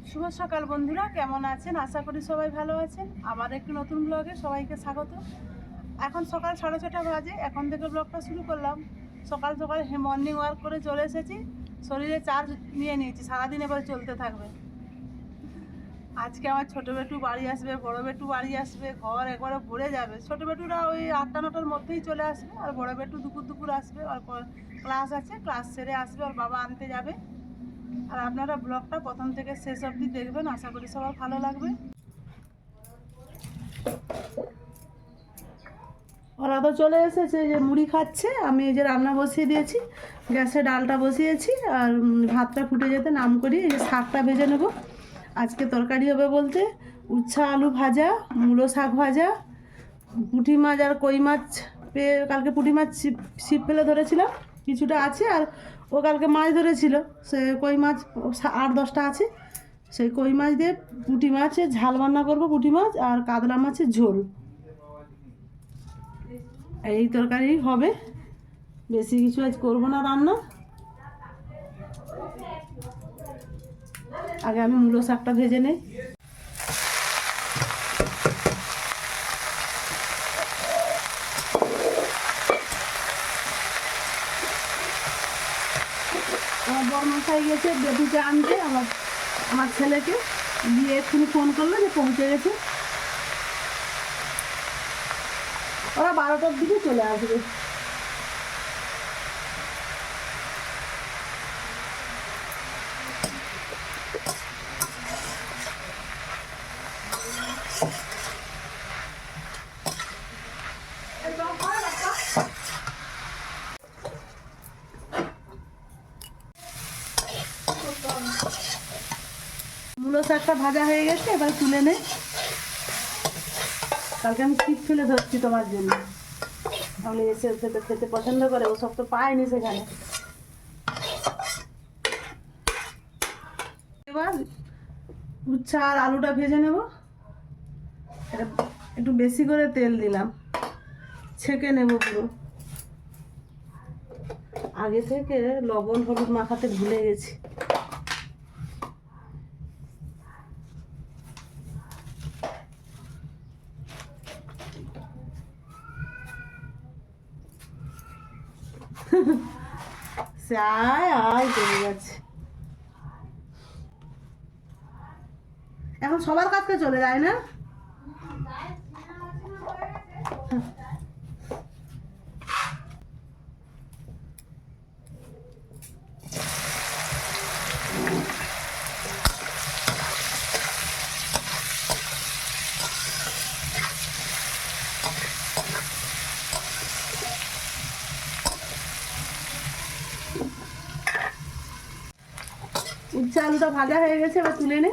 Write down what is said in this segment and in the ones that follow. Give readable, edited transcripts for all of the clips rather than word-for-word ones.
শুভ সকাল বন্ধুরা, কেমন আছেন? আশা করি সবাই ভালো আছেন। আমার একটি নতুন ব্লগে সবাইকে স্বাগত। এখন সকাল 6:30 বাজে। এখন থেকে ব্লগটা শুরু করলাম। সকাল সকাল মর্নিং ওয়াক করে চলে এসেছি। শরীরে চার্জ নিয়ে নিয়েছি, সারাদিন এবার চলতে থাকবে। আজকে আমার ছোটো বেটু বাড়ি আসবে, বড় বেটু বাড়ি আসবে, ঘর একবারে ভরে যাবে। ছোটো বেটুরা ওই 8টা-9টার মধ্যেই চলে আসবে, আর বড় বেটু দুপুর আসবে। আর ক্লাস আছে, ক্লাস সেরে আসবে, আর বাবা আনতে যাবে। আর আপনারা ব্লগটা প্রথম থেকে শেষ অবধি দেখবেন, আশা করি সবার ভালো লাগবে। ওরা তো চলে এসেছে, যে মুড়ি খাচ্ছে। আমি এই যে রান্না বসিয়ে দিয়েছি, গ্যাসে ডালটা বসিয়েছি, আর ভাতটা ফুটে যেতে নাম করি। এই যে শাকটা ভেজে নেব। আজকে তরকারি হবে বলতে উচ্ছা আলু ভাজা, মূলো শাক ভাজা, পুঁটি মাছ আর কই মাছ কালকে পুঁটি মাছ ছিপ ফেলে ধরেছিলাম, কিছুটা আছে। আর ও কালকে মাছ ধরেছিল, সে কই মাছ 8-10টা আছে। সেই কই মাছ দিয়ে পুঁটি মাছের ঝাল রান্না করবো, পুঁটি মাছ আর কাতলা মাছের ঝোল। এই তরকারি হবে, বেশি কিছু আজ করবো না রান্না। আগে আমি মূলো শাকটা ভেজে নেই। আমার বড়মশাই গেছে বেটুকে আনতে, আমার ছেলেকে দিয়ে এক্ষুনি ফোন করলো যে পৌঁছে গেছে। ওরা 12টার দিকে চলে আসবে। মূলো শাকটা ভাজা হয়ে গেছে, এবার তুলে নে। কালকে আমি ছিপ ফেলে ধরছি তোমার জন্য, তাহলে এসে খেতে খেতে পছন্দ করে। ও সব তো পায়নি সেখানে। এবার উচ্ছা আর আলুটা ভেজে নেব। এটা একটু বেশি করে তেল দিলাম, ছেঁকে নেব পুরো। আগে থেকে লবণ হলুদ মাখাতে ভুলে গেছি। সে আয় চলে যাচ্ছে। এখন সবার কাছে চলে যায় না। উচ্চা আলুটা ভাজা হয়ে গেছে, এবার তুলে নে।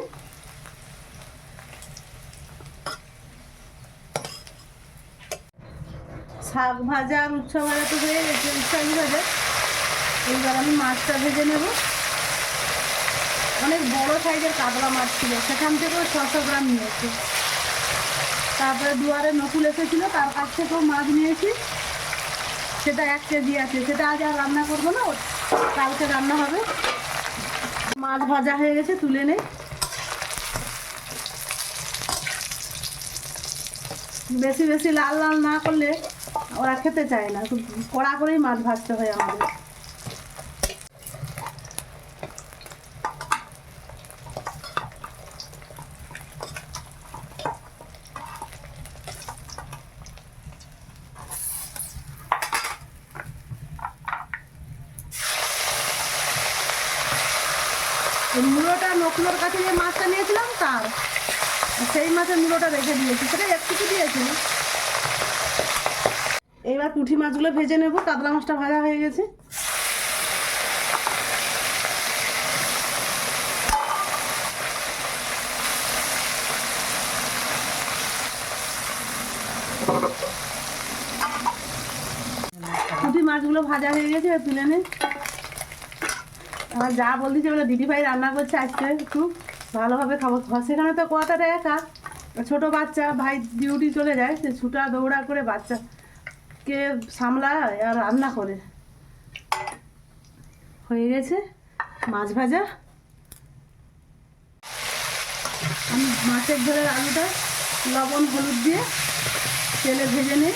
শাক ভাজা আর উচ্ছা ভাজা তো হয়ে গেছে, উচ্ছা আলু ভাজা। এইবার আমি মাছটা ভেজে নেব। অনেক বড় সাইজের কাতলা মাছ ছিল, সেখান থেকেও 600 গ্রাম নিয়েছি। তারপরে দুয়ারে নকুল এসেছিলো, তার কাছ থেকেও মাছ নিয়েছি, সেটা 1 কেজি আছে। সেটা আজ আর রান্না করবো না, কালকে রান্না হবে। মাছ ভাজা হয়ে গেছে, তুলে নেই। বেশি বেশি লাল লাল না করলে ওরা খেতে চায় না, খুব কড়া করেই মাছ ভাজতে হয় আমাদের। মূলোটা নকুলোর কাছে যে মাছটা নিয়েছিলাম, তার সেই মাছের মূলোটা রেখে দিয়েছি, সেটা একটুকু দিয়েছিল। এইবার পুঁটি মাছগুলো ভেজে নেব। কাতলা মাছটা ভাজা হয়ে গেছে। পুঁটি মাছগুলো ভাজা হয়ে গেছে, তুলে নে। আমার যা বলতেছে বলে দিদিভাই রান্না করছে, আজকে একটু ভালোভাবে খাবো। সেখানে তো কথাটা একা, ছোট বাচ্চা, ভাই ডিউটি চলে যায়, সে ছুটা দৌড়া করে বাচ্চাকে সামলায় আর রান্না করে। হয়ে গেছে মাছ ভাজা। আমি মাছের ঝোলের আলুটা লবণ হলুদ দিয়ে তেলে ভেজে নিই।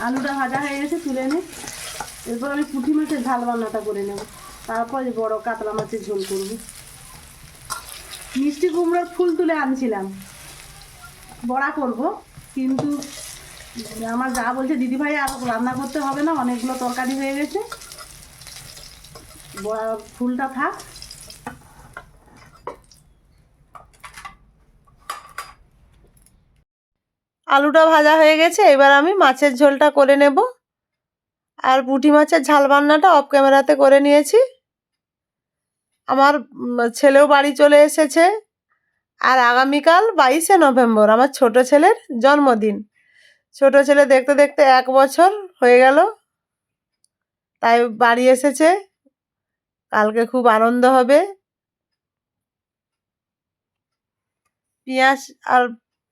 আলুটা ভাজা হয়ে গেছে, তুলে নিই। এরপর আমি পুঁটি মাছের ঝাল রান্নাটা করে নেব, তারপর বড় কাতলা মাছের ঝোল করব। মিষ্টি কুমড়োর ফুল তুলে আনছিলাম, বড়া করব, কিন্তু আমার যা বলছে দিদিভাই আর রান্না করতে হবে না, অনেকগুলো তরকারি হয়ে গেছে, ফুলটা থাক। আলুটা ভাজা হয়ে গেছে, এবার আমি মাছের ঝোলটা করে নেব। আর পুঁটি মাছের ঝাল রান্নাটা অফ ক্যামেরাতে করে নিয়েছি। আমার ছেলেও বাড়ি চলে এসেছে, আর আগামীকাল 22শে নভেম্বর আমার ছোট ছেলের জন্মদিন। ছোট ছেলে দেখতে দেখতে 1 বছর হয়ে গেল, তাই বাড়ি এসেছে, কালকে খুব আনন্দ হবে।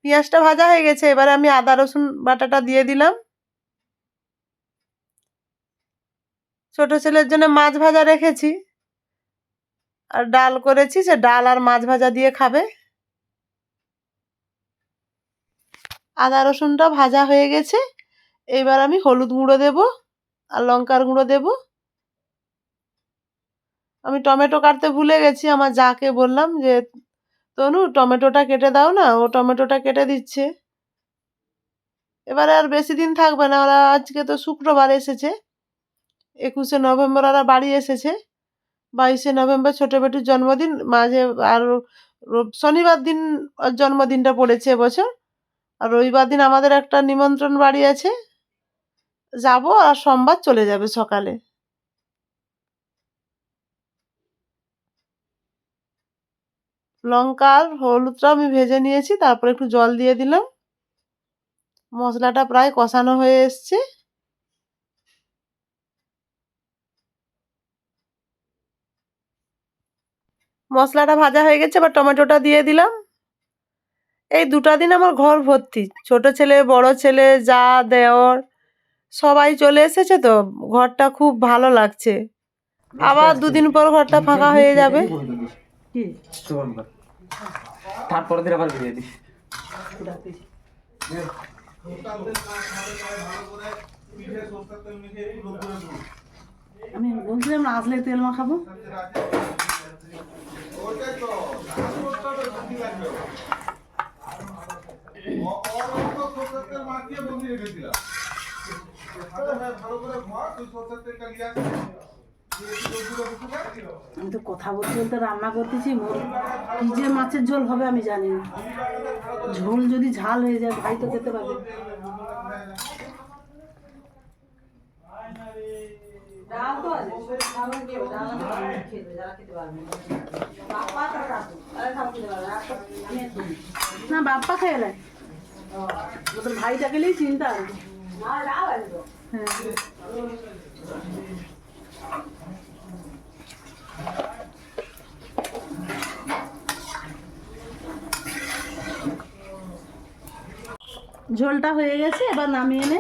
পেঁয়াজটা ভাজা হয়ে গেছে, এবারে আমি আদা রসুন বাটাটা দিয়ে দিলাম। ছোট ছেলের জন্য মাছ ভাজা রেখেছি, আর ডাল করেছি, সে ডাল আর মাছ ভাজা দিয়ে খাবে। আদা রসুনটা ভাজা হয়ে গেছে, এবার আমি হলুদ গুঁড়ো দেব আর লঙ্কার গুঁড়ো দেব। আমি টমেটো কাটতে ভুলে গেছি, আমার যাকে বললাম যে তনু টমেটোটা কেটে দাও না, ও টমেটোটা কেটে দিচ্ছে। এবারে আর বেশি দিন থাকবে না, ওরা আজকে তো শুক্রবার এসেছে, 21শে নভেম্বর ওরা বাড়ি এসেছে। 22শে নভেম্বর ছোট বেটুর জন্মদিন, মাঝে আর শনিবার দিন ওর জন্মদিনটা পড়েছে এবছর, আর রবিবার দিন আমাদের একটা নিমন্ত্রণ বাড়ি আছে, যাব, আর সোমবার চলে যাবে সকালে। লঙ্কা আর হলুদটা আমি ভেজে নিয়েছি, তারপর একটু জল দিয়ে দিলাম। মশলাটা প্রায় কষানো হয়ে এসছে। মশলাটা ভাজা হয়ে গেছে, এবার টমেটোটা দিয়ে দিলাম। এই 2টা দিন আমার ঘর ভর্তি, ছোট ছেলে, বড় ছেলে, যা, দেওর সবাই চলে এসেছে, তো ঘরটা খুব ভালো লাগছে। আবার 2 দিন পর ঘরটা ফাঁকা হয়ে যাবে। তারপরে দিন আবার বিরিয়ে দিস। আমি বলছিলাম না আসলে তেল মাখাবো। আমি তো কথা বলতে বলতে রান্না করতেছি, কি যে মাছের ঝোল হবে আমি জানি না। ঝোল যদি ঝাল হয়ে যায় ভাই তো খেতে পারবে। না বাপ্পা খেয়ে নেয়, ওদের ভাইটা গেলেই চিন্তা আর কি। হ্যাঁ ঝোলটা হয়ে গেছে, এবার নামিয়ে নে।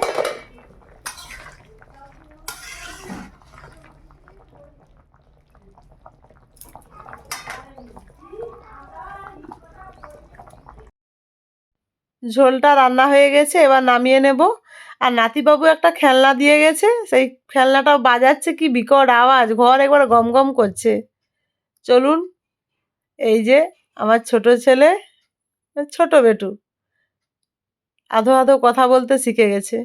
ঝোলটা রান্না হয়ে গেছে, এবার নামিয়ে নেব। আর নাতিবাবু একটা খেলনা দিয়ে গেছে, সেই খেলনাটাও বাজাচ্ছে, কি বিকট আওয়াজ, ঘর একবার গম গম করছে। চলুন, এই যে আমার ছোট ছেলে, ছোট বেটু আধো আধো কথা বলতে শিখে গেছে।